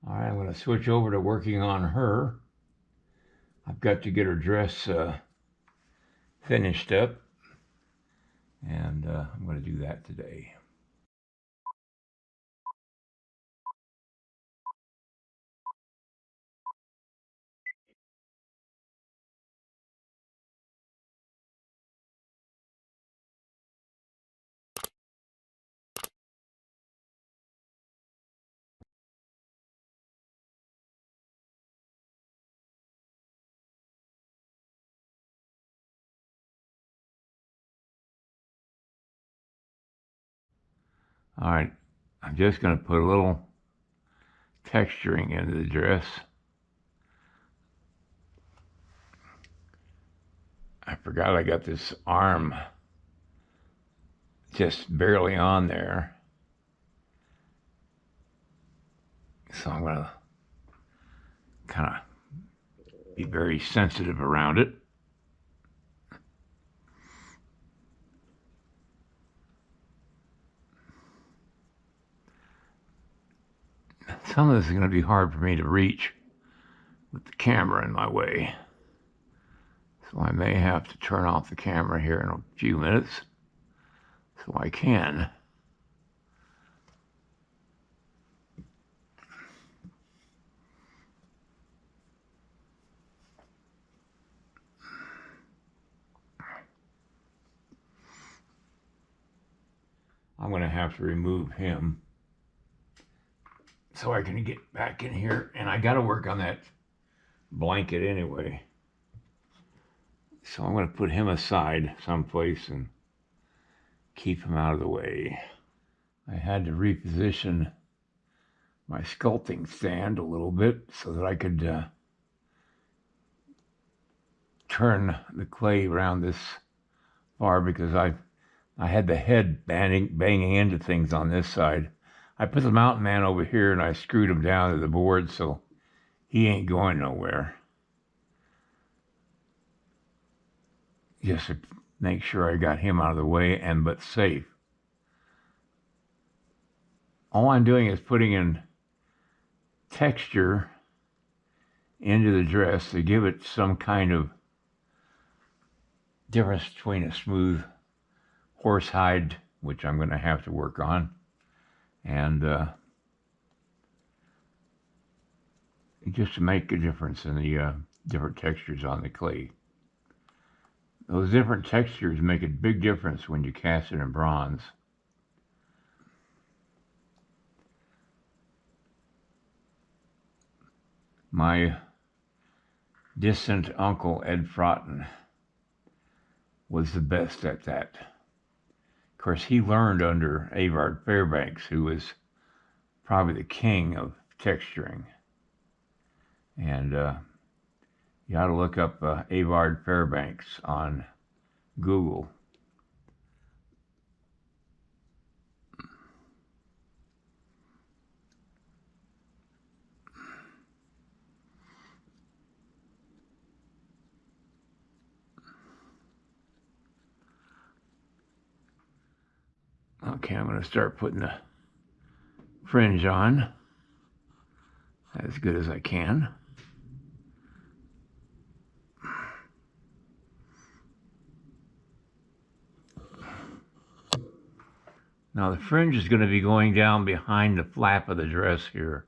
All right, I'm going to switch over to working on her. I've got to get her dress finished up, and I'm going to do that today. All right, I'm just going to put a little texturing into the dress. I forgot I got this arm just barely on there. So I'm going to kind of be very sensitive around it. Some of this is going to be hard for me to reach with the camera in my way. So I may have to turn off the camera here in a few minutes so I can. I'm going to have to remove him so I can get back in here. And I got to work on that blanket anyway. So I'm going to put him aside someplace and keep him out of the way. I had to reposition my sculpting stand a little bit so that I could turn the clay around this far, because I had the head banging into things on this side. I put the mountain man over here and I screwed him down to the board so he ain't going nowhere. Just to make sure I got him out of the way but safe. All I'm doing is putting in texture into the dress to give it some kind of difference between a smooth horsehide, which I'm going to have to work on, and just to make a difference in the different textures on the clay. Those different textures make a big difference when you cast it in bronze. My distant uncle, Ed Frotton, was the best at that. Of course, he learned under Avard Fairbanks, who was probably the king of texturing. And you ought to look up Avard Fairbanks on Google. Okay, I'm going to start putting the fringe on as good as I can. Now the fringe is going to be going down behind the flap of the dress here.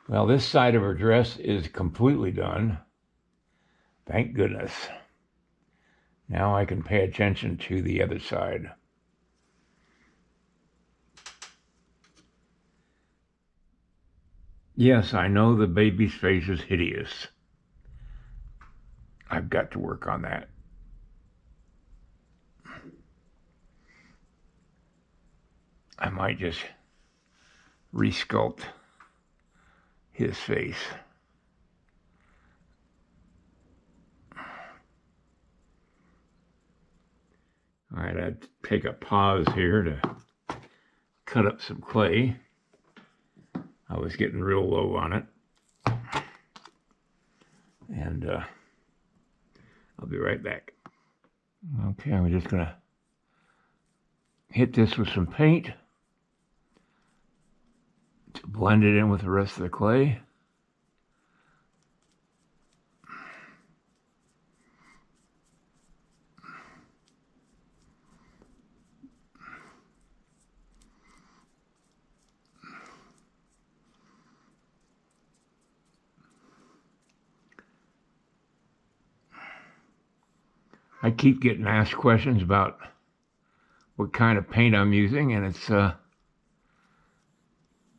Well, this side of her dress is completely done. Thank goodness. Now I can pay attention to the other side. Yes, I know the baby's face is hideous. I've got to work on that. I might just resculpt his face. All right, I'd take a pause here to cut up some clay. I was getting real low on it. And I'll be right back. Okay, I'm just going to hit this with some paint to blend it in with the rest of the clay. I keep getting asked questions about what kind of paint I'm using, and it's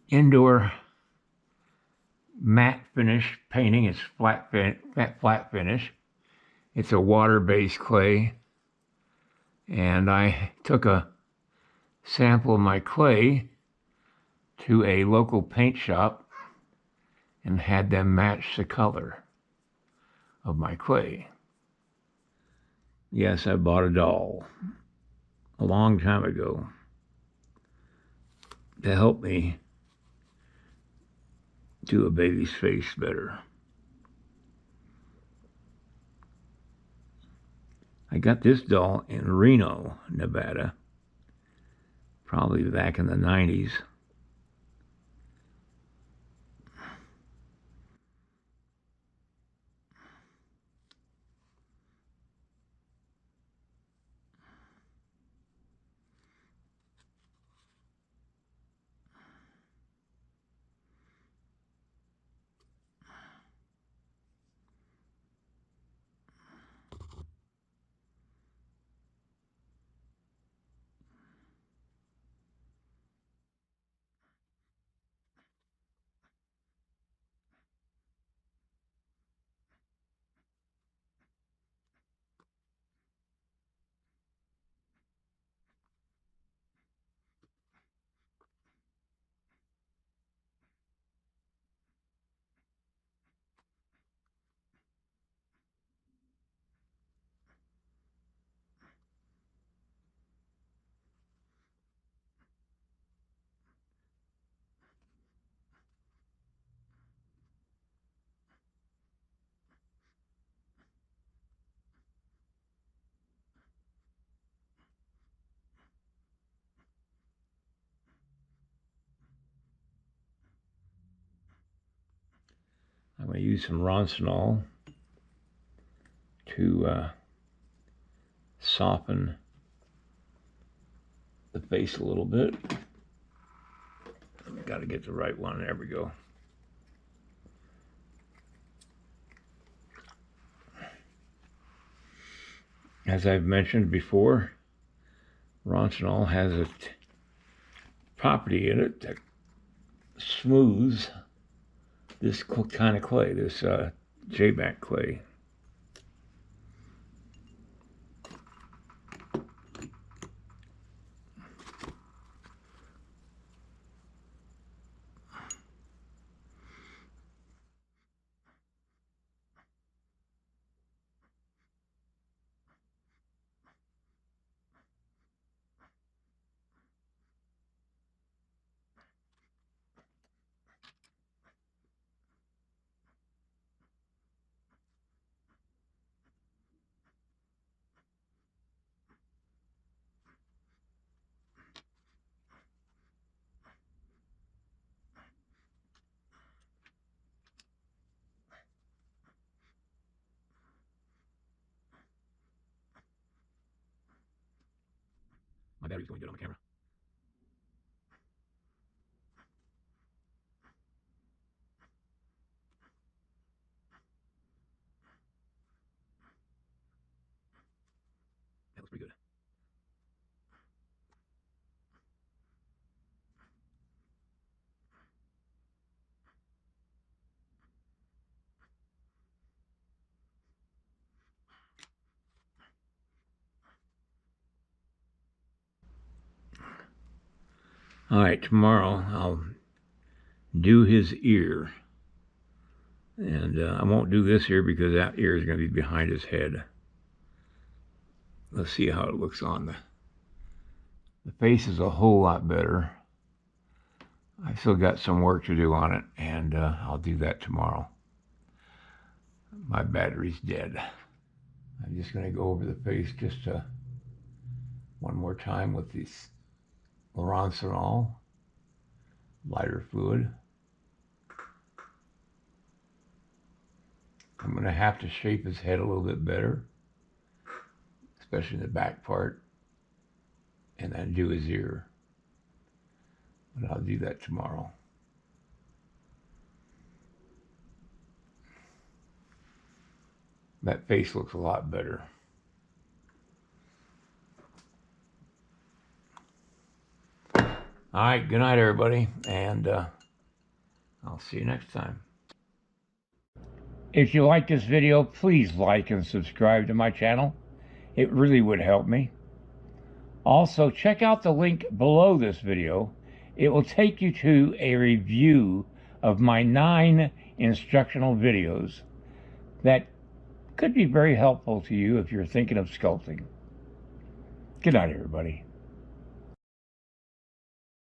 indoor matte finish painting. It's flat finish. It's a water-based clay, and I took a sample of my clay to a local paint shop and had them match the color of my clay. Yes, I bought a doll a long time ago to help me do a baby's face better. I got this doll in Reno, Nevada, probably back in the 90s. I'm going to use some Roncinol to soften the face a little bit. I've got to get the right one. There we go. As I've mentioned before, Roncinol has a property in it that smooths this kind of clay, this J-back clay. My battery's going good on the camera. All right, tomorrow I'll do his ear. And I won't do this ear because that ear is going to be behind his head. Let's see how it looks on the face is a whole lot better. I've still got some work to do on it, and I'll do that tomorrow. My battery's dead. I'm just going to go over the face just one more time with this Armature lighter fluid. I'm going to have to shape his head a little bit better, especially the back part, and then do his ear. But I'll do that tomorrow. That face looks a lot better. All right, good night, everybody, and I'll see you next time. If you like this video, please like and subscribe to my channel. It really would help me. Also, check out the link below this video. It will take you to a review of my 9 instructional videos that could be very helpful to you if you're thinking of sculpting. Good night, everybody.